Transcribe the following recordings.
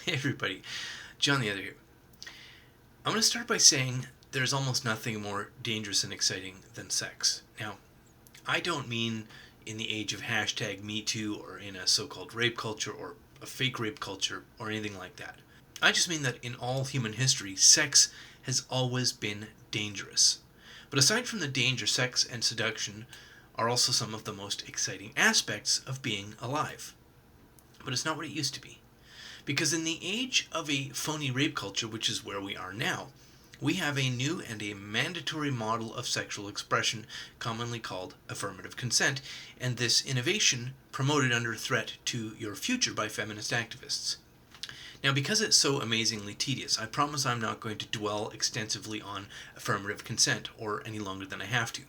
Hey everybody, John the Other here. I'm going to start by saying there's almost nothing more dangerous and exciting than sex. Now, I don't mean in the age of hashtag #MeToo or in a so-called rape culture or a fake rape culture or anything like that. I just mean that in all human history, sex has always been dangerous. But aside from the danger, sex and seduction are also some of the most exciting aspects of being alive. But it's not what it used to be. Because in the age of a phony rape culture, which is where we are now, we have a new and a mandatory model of sexual expression commonly called affirmative consent, and this innovation promoted under threat to your future by feminist activists. Now, because it's so amazingly tedious, I promise I'm not going to dwell extensively on affirmative consent or any longer than I have to.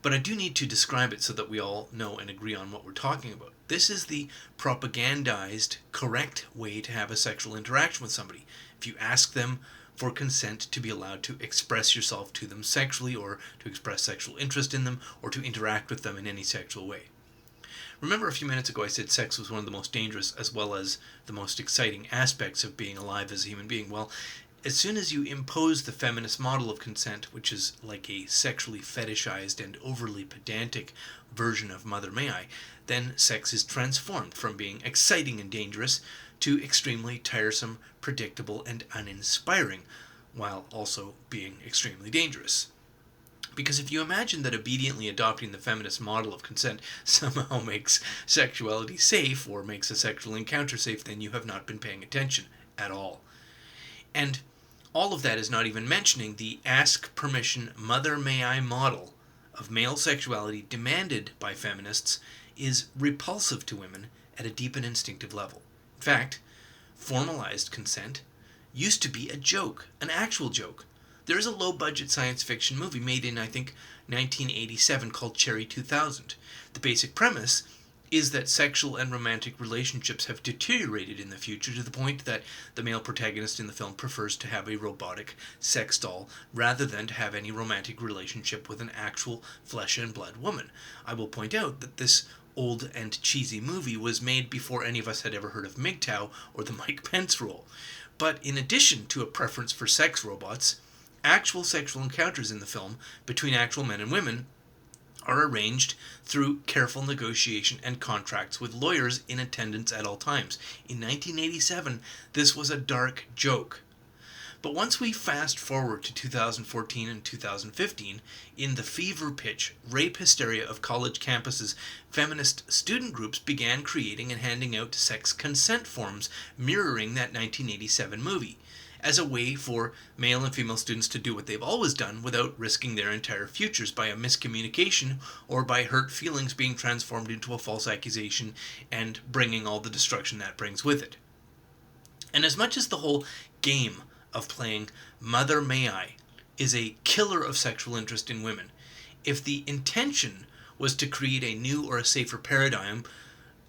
But I do need to describe it so that we all know and agree on what we're talking about. This is the propagandized, correct way to have a sexual interaction with somebody. If you ask them for consent to be allowed to express yourself to them sexually, or to express sexual interest in them, or to interact with them in any sexual way. Remember a few minutes ago I said sex was one of the most dangerous as well as the most exciting aspects of being alive as a human being. Well, as soon as you impose the feminist model of consent, which is like a sexually fetishized and overly pedantic version of Mother May I, then sex is transformed from being exciting and dangerous to extremely tiresome, predictable, and uninspiring, while also being extremely dangerous. Because if you imagine that obediently adopting the feminist model of consent somehow makes sexuality safe or makes a sexual encounter safe, then you have not been paying attention at all. And all of that is not even mentioning the ask permission Mother May I model of male sexuality demanded by feminists is repulsive to women at a deep and instinctive level. In fact, formalized consent used to be a joke, an actual joke. There is a low-budget science fiction movie made in, I think, 1987 called Cherry 2000. The basic premise is that sexual and romantic relationships have deteriorated in the future to the point that the male protagonist in the film prefers to have a robotic sex doll rather than to have any romantic relationship with an actual flesh and blood woman. I will point out that this old and cheesy movie was made before any of us had ever heard of MGTOW or the Mike Pence rule. But in addition to a preference for sex robots, actual sexual encounters in the film between actual men and women are arranged through careful negotiation and contracts with lawyers in attendance at all times. In 1987, this was a dark joke. But once we fast forward to 2014 and 2015, in the fever pitch rape hysteria of college campuses, feminist student groups began creating and handing out sex consent forms mirroring that 1987 movie, as a way for male and female students to do what they've always done without risking their entire futures by a miscommunication or by hurt feelings being transformed into a false accusation and bringing all the destruction that brings with it. And as much as the whole game of playing Mother May I is a killer of sexual interest in women, if the intention was to create a new or a safer paradigm,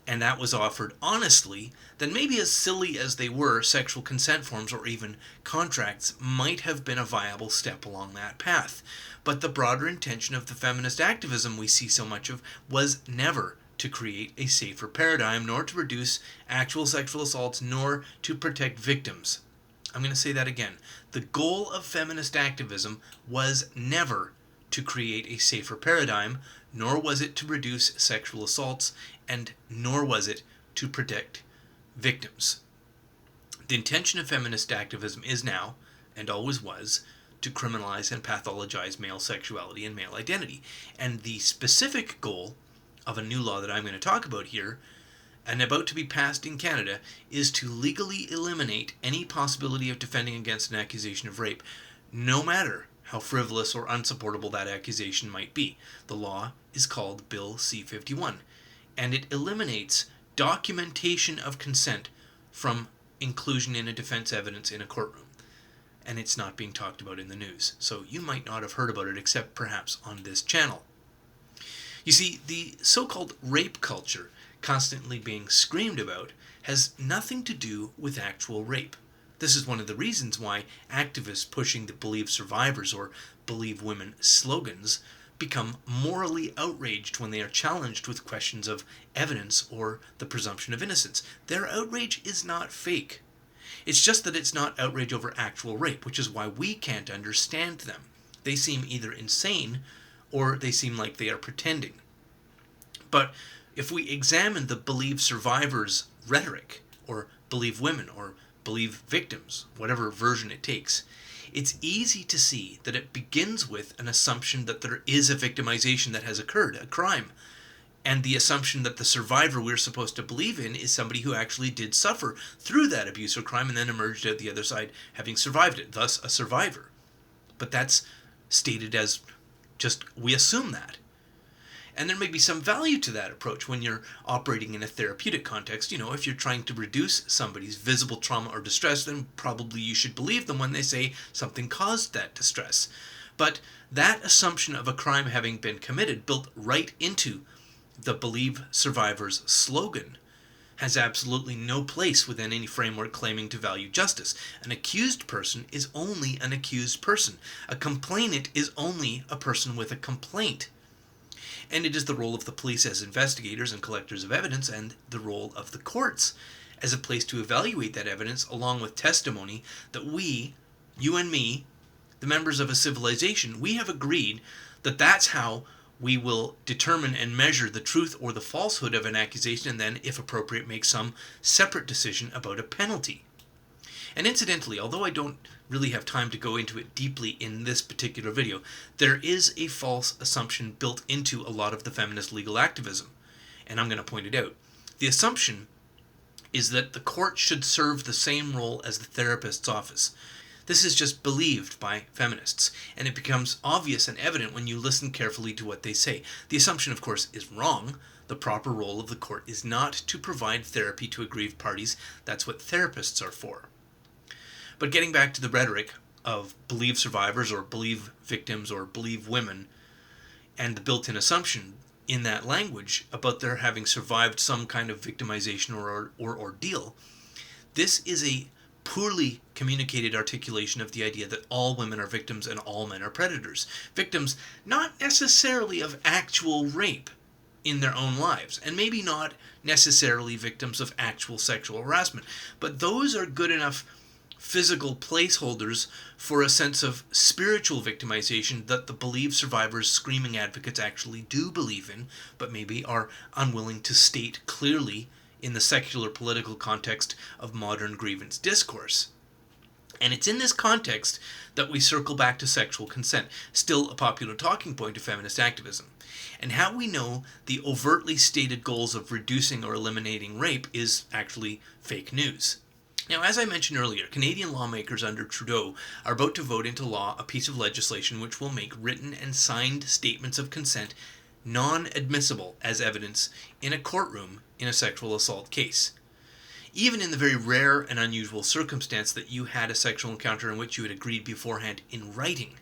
and that was offered honestly, then maybe as silly as they were, sexual consent forms or even contracts might have been a viable step along that path. But the broader intention of the feminist activism we see so much of was never to create a safer paradigm, nor to reduce actual sexual assaults, nor to protect victims. I'm going to say that again. The goal of feminist activism was never to create a safer paradigm, nor was it to reduce sexual assaults, and nor was it to protect victims. The intention of feminist activism is now, and always was, to criminalize and pathologize male sexuality and male identity. And the specific goal of a new law that I'm going to talk about here, and about to be passed in Canada, is to legally eliminate any possibility of defending against an accusation of rape, no matter how frivolous or unsupportable that accusation might be. The law is called Bill C-51, and it eliminates documentation of consent from inclusion in a defense evidence in a courtroom. And it's not being talked about in the news, so you might not have heard about it except perhaps on this channel. You see, the so-called rape culture constantly being screamed about has nothing to do with actual rape. This is one of the reasons why activists pushing the Believe Survivors or Believe Women slogans become morally outraged when they are challenged with questions of evidence or the presumption of innocence. Their outrage is not fake. It's just that it's not outrage over actual rape, which is why we can't understand them. They seem either insane or they seem like they are pretending. But if we examine the believe survivors rhetoric, or believe women, or believe victims, whatever version it takes, it's easy to see that it begins with an assumption that there is a victimization that has occurred, a crime, and the assumption that the survivor we're supposed to believe in is somebody who actually did suffer through that abuse or crime and then emerged out the other side having survived it, thus a survivor. But that's stated as just, we assume that. And there may be some value to that approach when you're operating in a therapeutic context. You know, if you're trying to reduce somebody's visible trauma or distress, then probably you should believe them when they say something caused that distress. But that assumption of a crime having been committed, built right into the Believe Survivors slogan, has absolutely no place within any framework claiming to value justice. An accused person is only an accused person. A complainant is only a person with a complaint. And it is the role of the police as investigators and collectors of evidence, and the role of the courts as a place to evaluate that evidence along with testimony that we, you and me, the members of a civilization, we have agreed that that's how we will determine and measure the truth or the falsehood of an accusation, and then, if appropriate, make some separate decision about a penalty. And incidentally, although I don't really have time to go into it deeply in this particular video, there is a false assumption built into a lot of the feminist legal activism, and I'm going to point it out. The assumption is that the court should serve the same role as the therapist's office. This is just believed by feminists, and it becomes obvious and evident when you listen carefully to what they say. The assumption, of course, is wrong. The proper role of the court is not to provide therapy to aggrieved parties. That's what therapists are for. But getting back to the rhetoric of believe survivors or believe victims or believe women, and the built-in assumption in that language about their having survived some kind of victimization or ordeal, this is a poorly communicated articulation of the idea that all women are victims and all men are predators. Victims not necessarily of actual rape in their own lives, and maybe not necessarily victims of actual sexual harassment, but those are good enough physical placeholders for a sense of spiritual victimization that the believe survivors screaming advocates actually do believe in, but maybe are unwilling to state clearly in the secular political context of modern grievance discourse. And it's in this context that we circle back to sexual consent, still a popular talking point of feminist activism, and how we know the overtly stated goals of reducing or eliminating rape is actually fake news. Now, as I mentioned earlier, Canadian lawmakers under Trudeau are about to vote into law a piece of legislation which will make written and signed statements of consent non-admissible as evidence in a courtroom in a sexual assault case. Even in the very rare and unusual circumstance that you had a sexual encounter in which you had agreed beforehand in writing,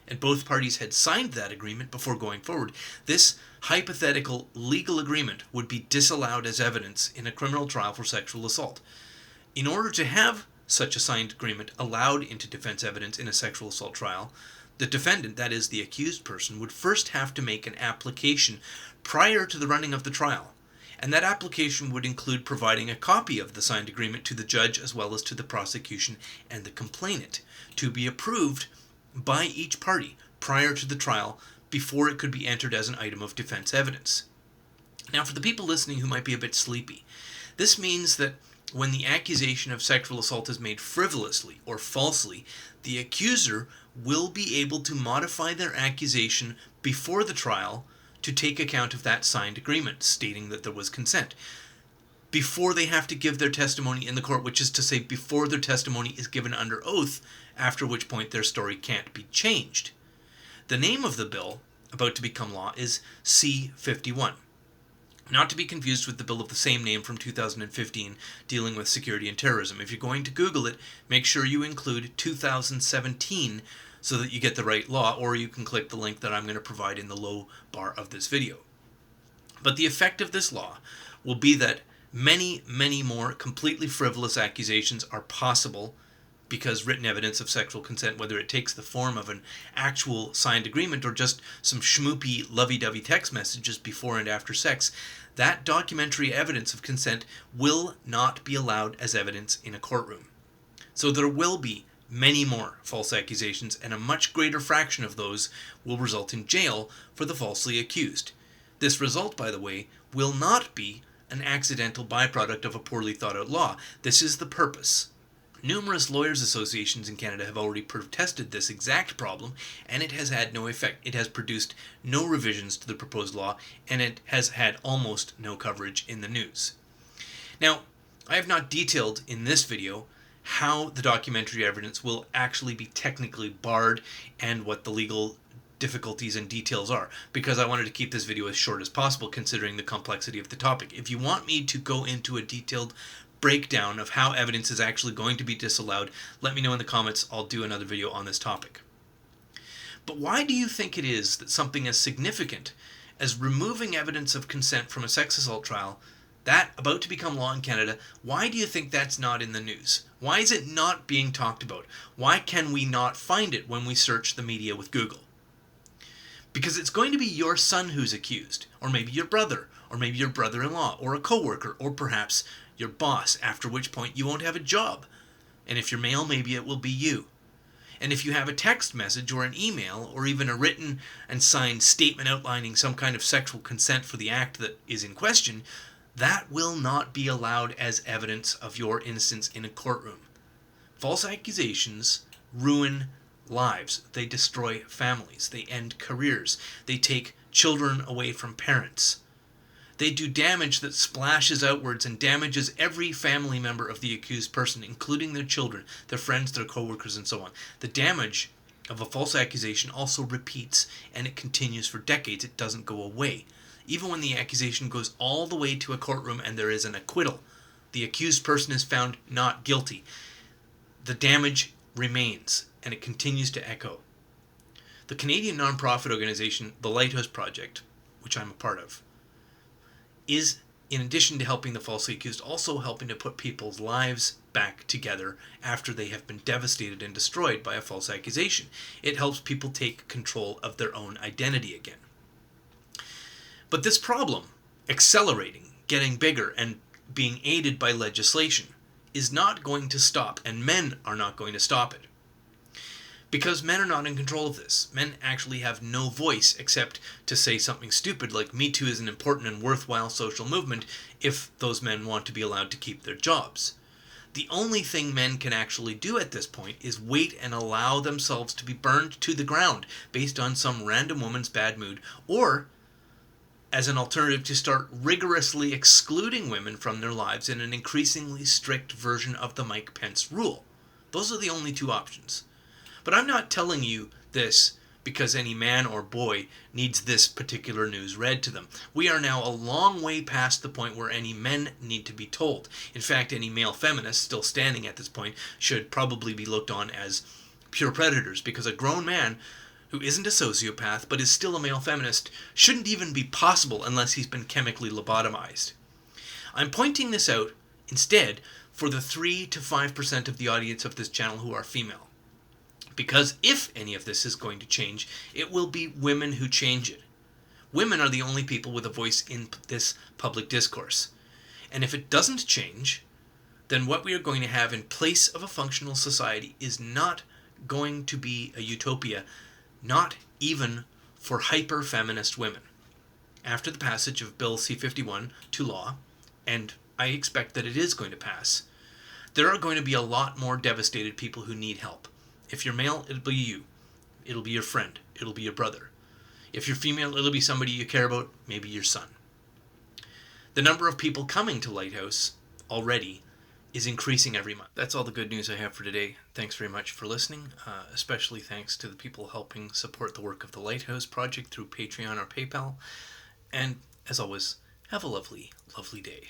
and both parties had signed that agreement before going forward, this hypothetical legal agreement would be disallowed as evidence in a criminal trial for sexual assault. In order to have such a signed agreement allowed into defense evidence in a sexual assault trial, the defendant, that is the accused person, would first have to make an application prior to the running of the trial, and that application would include providing a copy of the signed agreement to the judge as well as to the prosecution and the complainant to be approved by each party prior to the trial before it could be entered as an item of defense evidence. Now, for the people listening who might be a bit sleepy, this means that when the accusation of sexual assault is made frivolously or falsely, the accuser will be able to modify their accusation before the trial to take account of that signed agreement stating that there was consent, before they have to give their testimony in the court, which is to say before their testimony is given under oath, after which point their story can't be changed. The name of the bill about to become law is C-51. Not to be confused with the bill of the same name from 2015 dealing with security and terrorism. If you're going to Google it, make sure you include 2017 so that you get the right law, or you can click the link that I'm going to provide in the low bar of this video. But the effect of this law will be that many, many more completely frivolous accusations are possible because written evidence of sexual consent, whether it takes the form of an actual signed agreement or just some schmoopy lovey-dovey text messages before and after sex, that documentary evidence of consent will not be allowed as evidence in a courtroom. So there will be many more false accusations, and a much greater fraction of those will result in jail for the falsely accused. This result, by the way, will not be an accidental byproduct of a poorly thought out law. This is the purpose. Numerous lawyers' associations in Canada have already protested this exact problem, and it has had no effect. It has produced no revisions to the proposed law, and it has had almost no coverage in the news. Now, I have not detailed in this video how the documentary evidence will actually be technically barred and what the legal difficulties and details are, because I wanted to keep this video as short as possible considering the complexity of the topic. If you want me to go into a detailed breakdown of how evidence is actually going to be disallowed, let me know in the comments. I'll do another video on this topic. But why do you think it is that something as significant as removing evidence of consent from a sex assault trial, that about to become law in Canada, why do you think that's not in the news? Why is it not being talked about? Why can we not find it when we search the media with Google? Because it's going to be your son who's accused, or maybe your brother, or maybe your brother-in-law, or a coworker, or perhaps your boss, after which point you won't have a job. And if you're male, maybe it will be you. And if you have a text message or an email, or even a written and signed statement outlining some kind of sexual consent for the act that is in question, that will not be allowed as evidence of your innocence in a courtroom. False accusations ruin lives. They destroy families. They end careers. They take children away from parents. They do damage that splashes outwards and damages every family member of the accused person, including their children, their friends, their co-workers, and so on. The damage of a false accusation also repeats, and it continues for decades. It doesn't go away. Even when the accusation goes all the way to a courtroom and there is an acquittal, the accused person is found not guilty, the damage remains, and it continues to echo. The Canadian nonprofit organization, the Lighthouse Project, which I'm a part of, is, in addition to helping the falsely accused, also helping to put people's lives back together after they have been devastated and destroyed by a false accusation. It helps people take control of their own identity again. But this problem, accelerating, getting bigger, and being aided by legislation, is not going to stop, and men are not going to stop it. Because men are not in control of this. Men actually have no voice except to say something stupid like Me Too is an important and worthwhile social movement if those men want to be allowed to keep their jobs. The only thing men can actually do at this point is wait and allow themselves to be burned to the ground based on some random woman's bad mood, or as an alternative to start rigorously excluding women from their lives in an increasingly strict version of the Mike Pence rule. Those are the only two options. But I'm not telling you this because any man or boy needs this particular news read to them. We are now a long way past the point where any men need to be told. In fact, any male feminist still standing at this point should probably be looked on as pure predators, because a grown man who isn't a sociopath but is still a male feminist shouldn't even be possible unless he's been chemically lobotomized. I'm pointing this out instead for the 3 to 5% of the audience of this channel who are female. Because if any of this is going to change, it will be women who change it. Women are the only people with a voice in this public discourse. And if it doesn't change, then what we are going to have in place of a functional society is not going to be a utopia, not even for hyper-feminist women. After the passage of Bill C-51 to law, and I expect that it is going to pass, there are going to be a lot more devastated people who need help. If you're male, it'll be you. It'll be your friend. It'll be your brother. If you're female, it'll be somebody you care about, maybe your son. The number of people coming to Lighthouse already is increasing every month. That's all the good news I have for today. Thanks very much for listening. Especially thanks to the people helping support the work of the Lighthouse Project through Patreon or PayPal. And as always, have a lovely, lovely day.